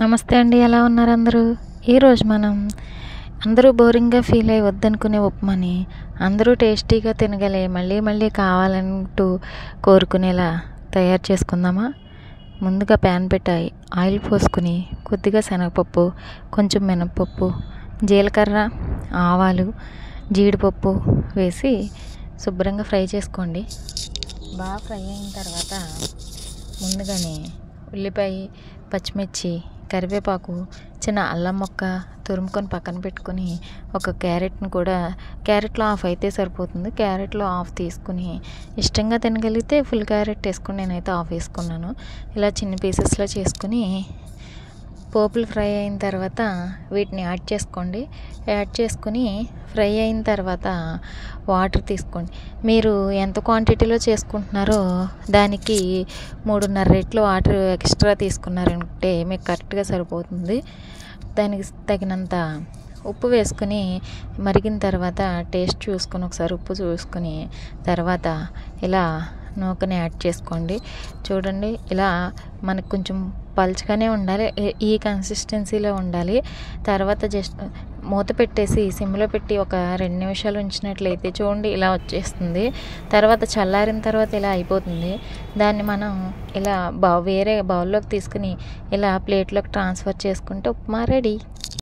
నమస్తే అండి. ఎలా ఉన్నారు అందరూ? ఈరోజు మనం అందరూ బోరింగ్‌గా ఫీల్ అయ్యి వద్దనుకునే ఉప్మాని అందరూ టేస్టీగా తినగలే మళ్ళీ మళ్ళీ కావాలంటూ కోరుకునేలా తయారు చేసుకుందామా? ముందుగా ప్యాన్ పెట్టాయి ఆయిల్ పోసుకుని కొద్దిగా శనగపప్పు, కొంచెం మినపప్పు, జీలకర్ర, ఆవాలు, జీడిపప్పు వేసి శుభ్రంగా ఫ్రై చేసుకోండి. బాగా ఫ్రై అయిన తర్వాత ముందుగానే ఉల్లిపాయ, పచ్చిమిర్చి, కరివేపాకు, చిన్న అల్లం ముక్క తురుముకొని పక్కన పెట్టుకొని ఒక క్యారెట్లో హాఫ్ అయితే సరిపోతుంది. క్యారెట్లో హాఫ్ తీసుకుని ఇష్టంగా తినగలిగితే ఫుల్ క్యారెట్ వేసుకుని నేనైతే హాఫ్ వేసుకున్నాను. ఇలా చిన్న పీసెస్లో చేసుకుని పోపులు ఫ్రై అయిన తర్వాత వీటిని యాడ్ చేసుకోండి. యాడ్ చేసుకుని ఫ్రై అయిన తర్వాత వాటర్ తీసుకోండి. మీరు ఎంత క్వాంటిటీలో చేసుకుంటున్నారో దానికి 3.5 రెట్లు వాటర్ ఎక్స్ట్రా తీసుకున్నారంటే మీకు కరెక్ట్గా సరిపోతుంది. దానికి తగినంత ఉప్పు వేసుకుని మరిగిన తర్వాత టేస్ట్ చూసుకొని ఒకసారి ఉప్పు చూసుకుని తర్వాత ఇలా నూకని యాడ్ చేసుకోండి. చూడండి, ఇలా మనకు కొంచెం పలుచగానే ఉండాలి, ఈ కన్సిస్టెన్సీలో ఉండాలి. తర్వాత జస్ట్ మూత పెట్టేసి సిమ్లో పెట్టి ఒక 2 నిమిషాలు ఉంచినట్లయితే చూడండి ఇలా వచ్చేస్తుంది. తర్వాత చల్లారిన తర్వాత ఇలా అయిపోతుంది. దాన్ని మనం ఇలా వేరే బౌల్లోకి తీసుకుని ఇలా ప్లేట్లోకి ట్రాన్స్ఫర్ చేసుకుంటే ఉప్మా రెడీ.